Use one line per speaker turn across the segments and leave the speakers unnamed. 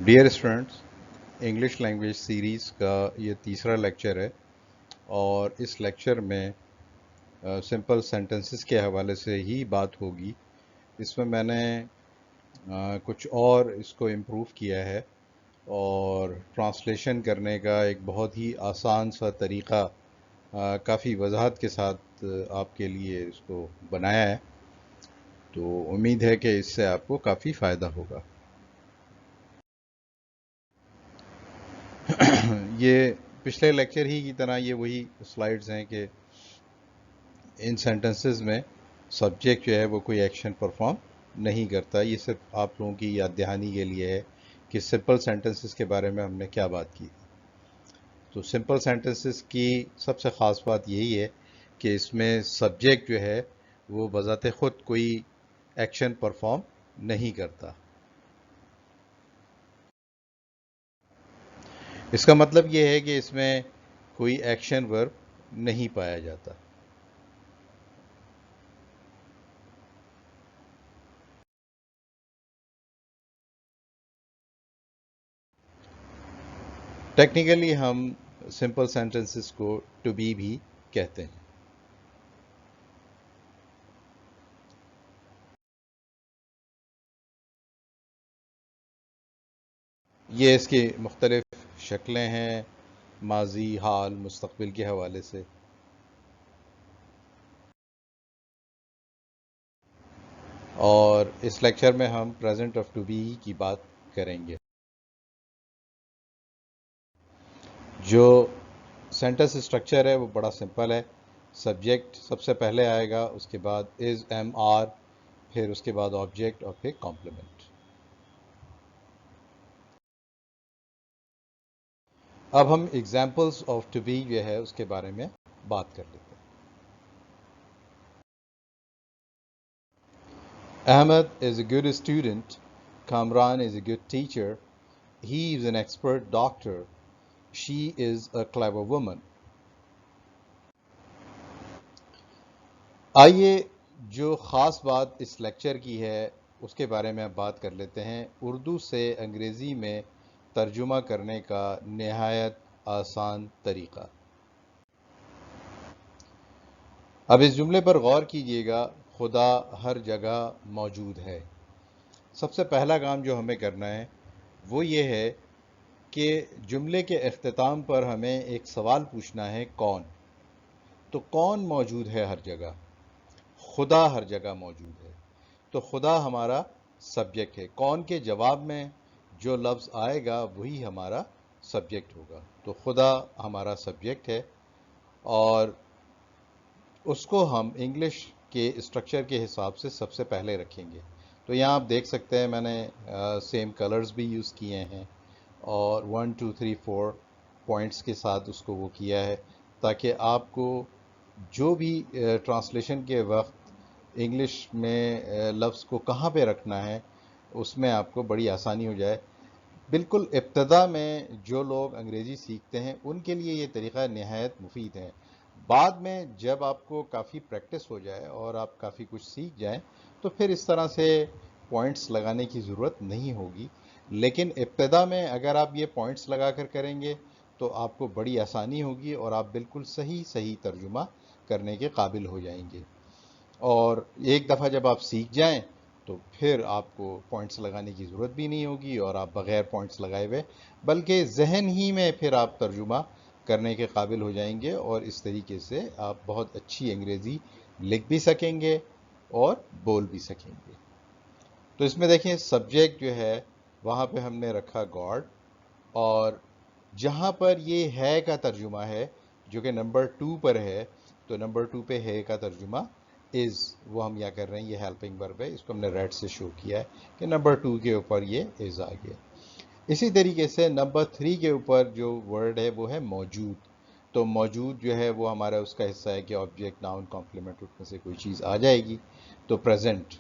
Dear students, English language series का ये तीसरा लेक्चर है और इस लेक्चर में सिंपल सेंटेंसेस के हवाले से ही बात होगी। इसमें मैंने कुछ और इसको इम्प्रूव किया है और ट्रांसलेशन करने का एक बहुत ही आसान सा तरीक़ा काफ़ी वजाहत के साथ आपके लिए इसको बनाया है। तो उम्मीद है कि इससे आपको काफ़ी फ़ायदा होगा। ये पिछले लेक्चर ही की तरह ये वही स्लाइड्स हैं कि इन सेंटेंसेस में सब्जेक्ट जो है वो कोई एक्शन परफॉर्म नहीं करता। ये सिर्फ आप लोगों की याद दहानी के लिए है कि सिंपल सेंटेंसेस के बारे में हमने क्या बात की। तो सिंपल सेंटेंसेस की सबसे ख़ास बात यही है कि इसमें सब्जेक्ट जो है वो बज़ाते ख़ुद कोई एक्शन परफॉर्म नहीं करता। इसका मतलब ये है कि इसमें कोई एक्शन वर्ब नहीं पाया जाता। टेक्निकली हम सिंपल सेंटेंसेस को टू बी भी कहते हैं। ये इसकी मुख्तलिफ शक्लें हैं माजी, हाल, मुस्तकबिल के हवाले से। और इस लेक्चर में हम प्रेजेंट ऑफ टू बी की बात करेंगे। जो सेंटेंस स्ट्रक्चर है वो बड़ा सिंपल है। सब्जेक्ट सबसे पहले आएगा, उसके बाद इज, एम, आर, फिर उसके बाद ऑब्जेक्ट और फिर कॉम्प्लीमेंट। अब हम एग्जाम्पल्स ऑफ टू बी जो है उसके बारे में बात कर लेते हैं। Ahmed is a good student. Kamran is a good teacher. He is an expert doctor. She is a clever woman. आइए जो ख़ास बात इस लेक्चर की है उसके बारे में अब बात कर लेते हैं। उर्दू से अंग्रेज़ी में तर्जुमा करने का नहायत आसान तरीक़ा। अब इस जुमले पर गौर कीजिएगा, खुदा हर जगह मौजूद है। सबसे पहला काम जो हमें करना है वो ये है कि जुमले के इख्तिताम पर हमें एक सवाल पूछना है, कौन। तो कौन मौजूद है हर जगह? खुदा हर जगह मौजूद है। तो खुदा हमारा सब्जेक्ट है। कौन के जवाब में जो लफ्ज़ आएगा वही हमारा सब्जेक्ट होगा। तो खुदा हमारा सब्जेक्ट है और उसको हम इंग्लिश के स्ट्रक्चर के हिसाब से सबसे पहले रखेंगे। तो यहाँ आप देख सकते हैं मैंने सेम कलर्स भी यूज़ किए हैं और 1 2 3 4 पॉइंट्स के साथ उसको वो किया है ताकि आपको जो भी ट्रांसलेशन के वक्त इंग्लिश में लफ्ज़ को कहाँ पे रखना है उसमें आपको बड़ी आसानी हो जाए। बिल्कुल इब्तदा में जो लोग अंग्रेज़ी सीखते हैं उनके लिए ये तरीक़ा नहायत मुफीद है। बाद में जब आपको काफ़ी प्रैक्टिस हो जाए और आप काफ़ी कुछ सीख जाएं तो फिर इस तरह से पॉइंट्स लगाने की ज़रूरत नहीं होगी। लेकिन इब्तदा में अगर आप ये पॉइंट्स लगा कर करेंगे तो आपको बड़ी आसानी होगी और आप बिल्कुल सही सही तर्जुमा करने के काबिल हो जाएंगे। और एक दफ़ा जब आप सीख जाएं तो फिर आपको पॉइंट्स लगाने की ज़रूरत भी नहीं होगी और आप बग़ैर पॉइंट्स लगाए हुए बल्कि जहन ही में फिर आप तर्जुमा करने के काबिल हो जाएंगे और इस तरीके से आप बहुत अच्छी अंग्रेज़ी लिख भी सकेंगे और बोल भी सकेंगे। तो इसमें देखें सब्जेक्ट जो है वहाँ पे हमने रखा गॉड और जहाँ पर ये है का तर्जुमा है जो कि नंबर 2 पर है तो नंबर 2 पे है का तर्जुमा इज़, वो हम यहाँ कर रहे हैं। ये हेल्पिंग वर्ब है, इसको हमने रेड से शो किया है कि नंबर 2 के ऊपर ये इज़ आ गया। इसी तरीके से नंबर 3 के ऊपर जो वर्ड है वो है मौजूद। तो मौजूद जो है वो हमारा उसका हिस्सा है कि ऑब्जेक्ट, नाउन, कॉम्प्लीमेंट उसमें से कोई चीज़ आ जाएगी तो प्रेजेंट।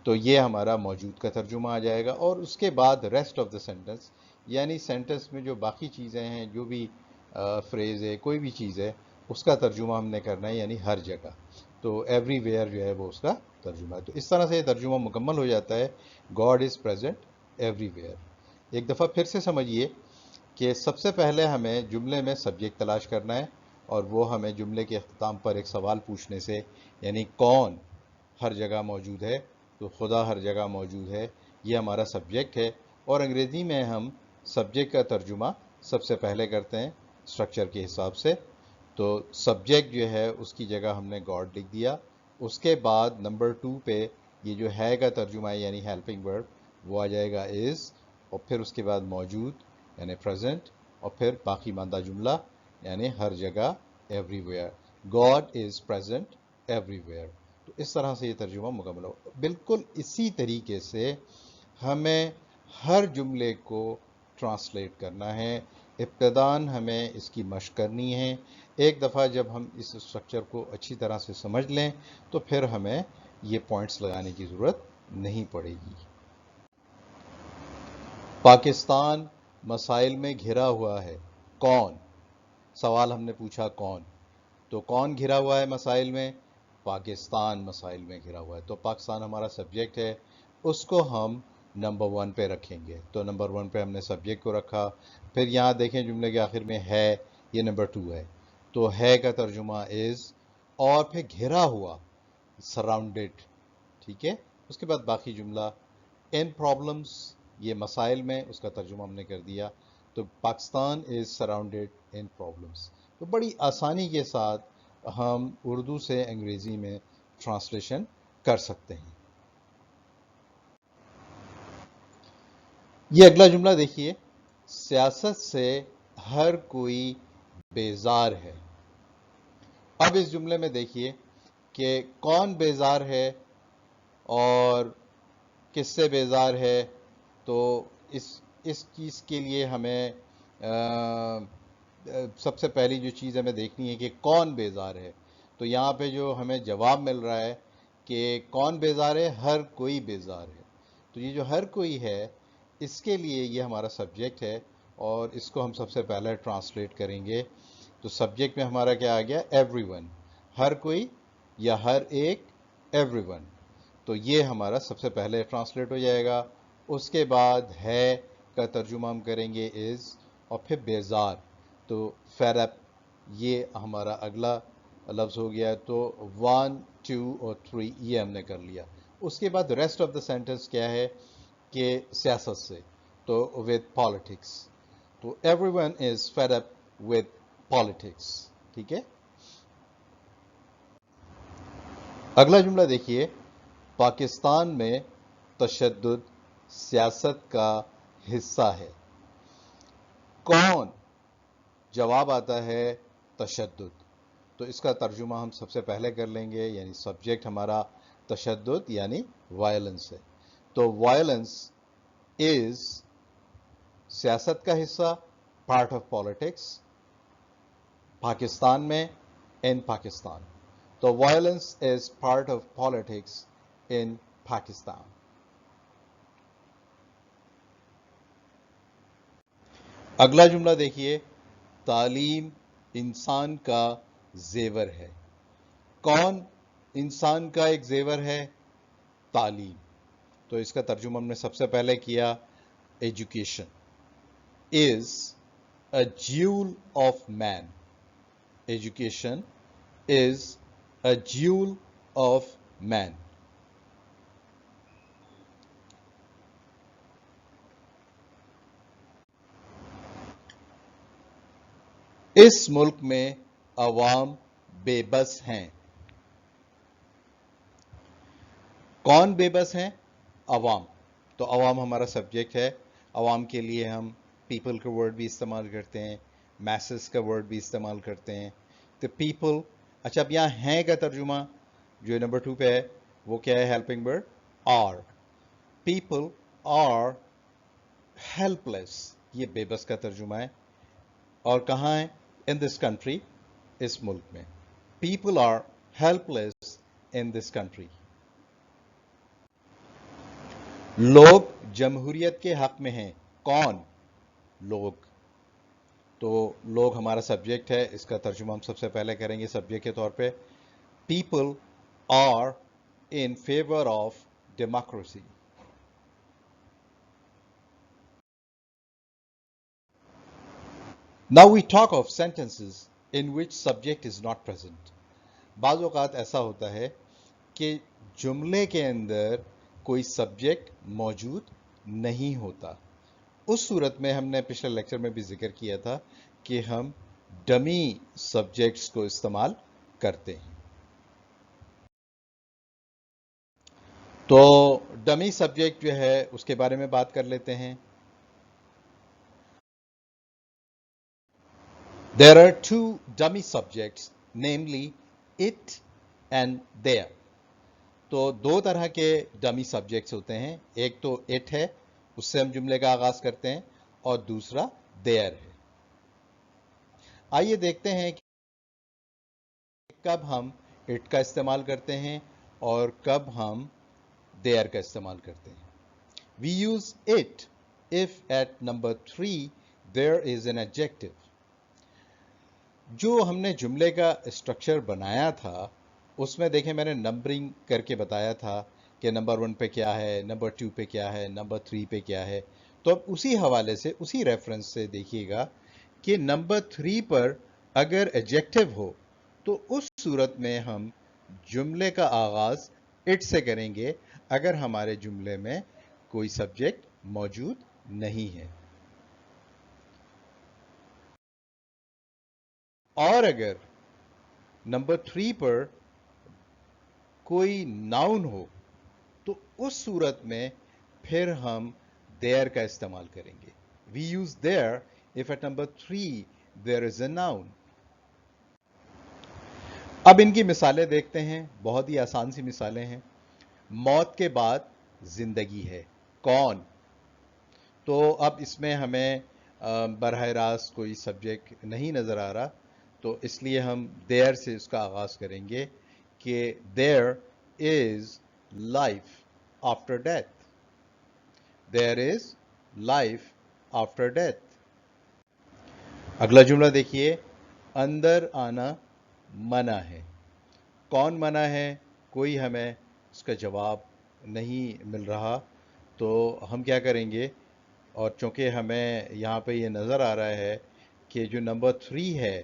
तो ये हमारा मौजूद का तर्जुमा आ जाएगा और उसके बाद रेस्ट ऑफ द सेंटेंस यानी सेंटेंस में जो बाकी चीज़ें हैं, जो भी फ्रेज़ है, कोई भी चीज़ है, उसका तर्जुमा हमने करना है यानी हर जगह। तो एवरीवेयर जो है वो उसका तर्जुमा है। तो इस तरह से तर्जुमा मुकम्मल हो जाता है, गॉड इज़ प्रेजेंट एवरीवेयर। ایک دفعہ پھر سے سمجھیے کہ سب سے پہلے ہمیں جملے میں سبجیکٹ تلاش کرنا ہے، اور وہ ہمیں جملے کے اختتام پر ایک سوال پوچھنے سے، یعنی کون ہر جگہ موجود ہے، تو خدا ہر جگہ موجود ہے، یہ ہمارا سبجیکٹ ہے۔ اور انگریزی میں ہم سبجیکٹ کا ترجمہ سب سے پہلے کرتے ہیں اسٹرکچر کے حساب سے، تو سبجیکٹ جو ہے اس کی جگہ ہم نے گاڈ لکھ دیا، اس کے بعد نمبر 2 پہ یہ جو ہے کا ترجمہ ہے یعنی ہیلپنگ ورب وہ آ جائے گا از، اور پھر اس کے بعد موجود یعنی پریزنٹ، اور پھر باقی ماندہ جملہ یعنی ہر جگہ every where, God is present every where. تو اس طرح سے یہ ترجمہ مکمل ہو۔ بالکل اسی طریقے سے ہمیں ہر جملے کو ٹرانسلیٹ کرنا ہے۔ ابتداً ہمیں اس کی مشق کرنی ہے۔ ایک دفعہ جب ہم اس اسٹرکچر کو اچھی طرح سے سمجھ لیں تو پھر ہمیں یہ پوائنٹس لگانے کی ضرورت نہیں پڑے گی۔ پاکستان مسائل میں گھرا ہوا ہے، کون؟ سوال ہم نے پوچھا کون، تو کون گھرا ہوا ہے مسائل میں؟ پاکستان مسائل میں گھرا ہوا ہے، تو پاکستان ہمارا سبجیکٹ ہے، اس کو ہم نمبر 1 پہ رکھیں گے، تو نمبر 1 پہ ہم نے سبجیکٹ کو رکھا۔ پھر یہاں دیکھیں جملے کے آخر میں ہے، یہ نمبر 2 ہے، تو ہے کا ترجمہ از، اور پھر گھرا ہوا سراؤنڈڈ، ٹھیک ہے۔ اس کے بعد باقی جملہ ان پرابلمس، یہ مسائل میں، اس کا ترجمہ ہم نے کر دیا، تو پاکستان از سراؤنڈڈ ان پرابلمس۔ تو بڑی آسانی کے ساتھ ہم اردو سے انگریزی میں ٹرانسلیشن کر سکتے ہیں۔ یہ اگلا جملہ دیکھیے، سیاست سے ہر کوئی بیزار ہے۔ اب اس جملے میں دیکھیے کہ کون بیزار ہے اور کس سے بیزار ہے، تو اس چیز کے لیے ہمیں سب سے پہلی جو چیز ہمیں دیکھنی ہے کہ کون بیزار ہے، تو یہاں پہ جو ہمیں جواب مل رہا ہے کہ کون بیزار ہے، ہر کوئی بیزار ہے، تو یہ جو ہر کوئی ہے اس کے لیے یہ ہمارا سبجیکٹ ہے، اور اس کو ہم سب سے پہلے ٹرانسلیٹ کریں گے، تو سبجیکٹ میں ہمارا کیا آ گیا؟ ایوری ون، ہر کوئی یا ہر ایک، ایوری ون، تو یہ ہمارا سب سے پہلے ٹرانسلیٹ ہو جائے گا۔ اس کے بعد ہے کا ترجمہ ہم کریں گے از، اور پھر بیزار، تو فیڈ اپ، یہ ہمارا اگلا لفظ ہو گیا، تو 1 2 اور 3 یہ ہم نے کر لیا۔ اس کے بعد ریسٹ آف دا سینٹینس کیا ہے کہ سیاست سے، تو with politics، تو every one is fed up with politics، ٹھیک ہے۔ اگلا جملہ دیکھیے، پاکستان میں تشدد سیاست کا حصہ ہے، کون؟ جواب آتا ہے تشدد، تو اس کا ترجمہ ہم سب سے پہلے کر لیں گے، یعنی سبجیکٹ ہمارا تشدد یعنی وائلنس ہے، تو وائلنس از سیاست کا حصہ، پارٹ آف پالیٹکس، پاکستان میں، ان پاکستان، تو violence is part of politics in Pakistan. اگلا جملہ دیکھیے، تعلیم انسان کا زیور ہے، کون انسان کا ایک زیور ہے؟ تعلیم، تو اس کا ترجمہ ہم نے سب سے پہلے کیا، education is a jewel of man, education is a jewel of man. اس ملک میں عوام بے بس ہیں، کون بے بس ہیں؟ عوام، تو عوام ہمارا سبجیکٹ ہے، عوام کے لیے ہم پیپل کا ورڈ بھی استعمال کرتے ہیں، میسز کا ورڈ بھی استعمال کرتے ہیں، تو پیپل۔ اچھا، اب یہاں ہیں کا ترجمہ جو نمبر 2 پہ ہے وہ کیا ہے؟ Helping word are, people are helpless, یہ بے بس کا ترجمہ ہے، اور کہاں ہے؟ ان دس کنٹری، اس ملک میں، people are helpless in this country. لوگ جمہوریت کے حق میں ہیں، کون؟ لوگ، تو لوگ ہمارا سبجیکٹ ہے، اس کا ترجمہ ہم سب سے پہلے کریں گے سبجیکٹ کے طور پہ، people are in favour of democracy. Now we talk of sentences in which subject is not present. बाज़ औक़ात ऐसा होता है कि जुमले के अंदर कोई सब्जेक्ट मौजूद नहीं होता। उस सूरत में हमने पिछले लेक्चर में भी जिक्र किया था कि हम डमी सब्जेक्ट्स को इस्तेमाल करते हैं। तो डमी सब्जेक्ट जो है उसके बारे में बात कर लेते हैं। There are two dummy subjects, namely it and their. तो दो तरह के डमी सब्जेक्ट्स होते हैं, एक तो it है, उससे हम जुमले का आगाज करते हैं, और दूसरा their है। आइए देखते हैं कि कब हम it का इस्तेमाल करते हैं और कब हम their का इस्तेमाल करते हैं। We use it if at number 3 there is an adjective. जो हमने जुमले का स्ट्रक्चर बनाया था उसमें देखें मैंने नंबरिंग करके बताया था कि नंबर 1 पे क्या है, नंबर 2 पे क्या है, नंबर 3 पे क्या है। तो अब उसी हवाले से, उसी रेफरेंस से देखिएगा कि नंबर 3 पर अगर एडजेक्टिव हो तो उस सूरत में हम जुमले का आगाज इट से करेंगे अगर हमारे जुमले में कोई सब्जेक्ट मौजूद नहीं है। और अगर नंबर 3 पर कोई नाउन हो तो उस सूरत में फिर हम देयर का इस्तेमाल करेंगे। We use there if at number 3 there is a noun. अब इनकी मिसालें देखते हैं, बहुत ही आसान सी मिसालें हैं। मौत के बाद जिंदगी है, कौन? तो अब इसमें हमें बरह रास्त कोई सब्जेक्ट नहीं नजर आ रहा, तो इसलिए हम देयर से उसका आगाज करेंगे कि there is life after death. There is life after death. अगला जुमला देखिए, अंदर आना मना है। कौन मना है? कोई हमें उसका जवाब नहीं मिल रहा, तो हम क्या करेंगे, और चूंकि हमें यहाँ पे ये नज़र आ रहा है कि जो नंबर 3 है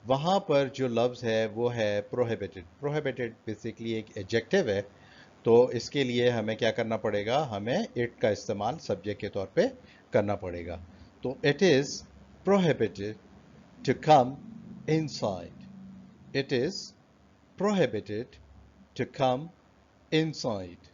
वहाँ पर जो लफ्ज़ है वो है प्रोहिबिटेड। प्रोहिबिटेड बेसिकली एक एडजेक्टिव है, तो इसके लिए हमें क्या करना पड़ेगा, हमें इट का इस्तेमाल सब्जेक्ट के तौर पे करना पड़ेगा। तो it is prohibited to come inside. It is prohibited to come inside.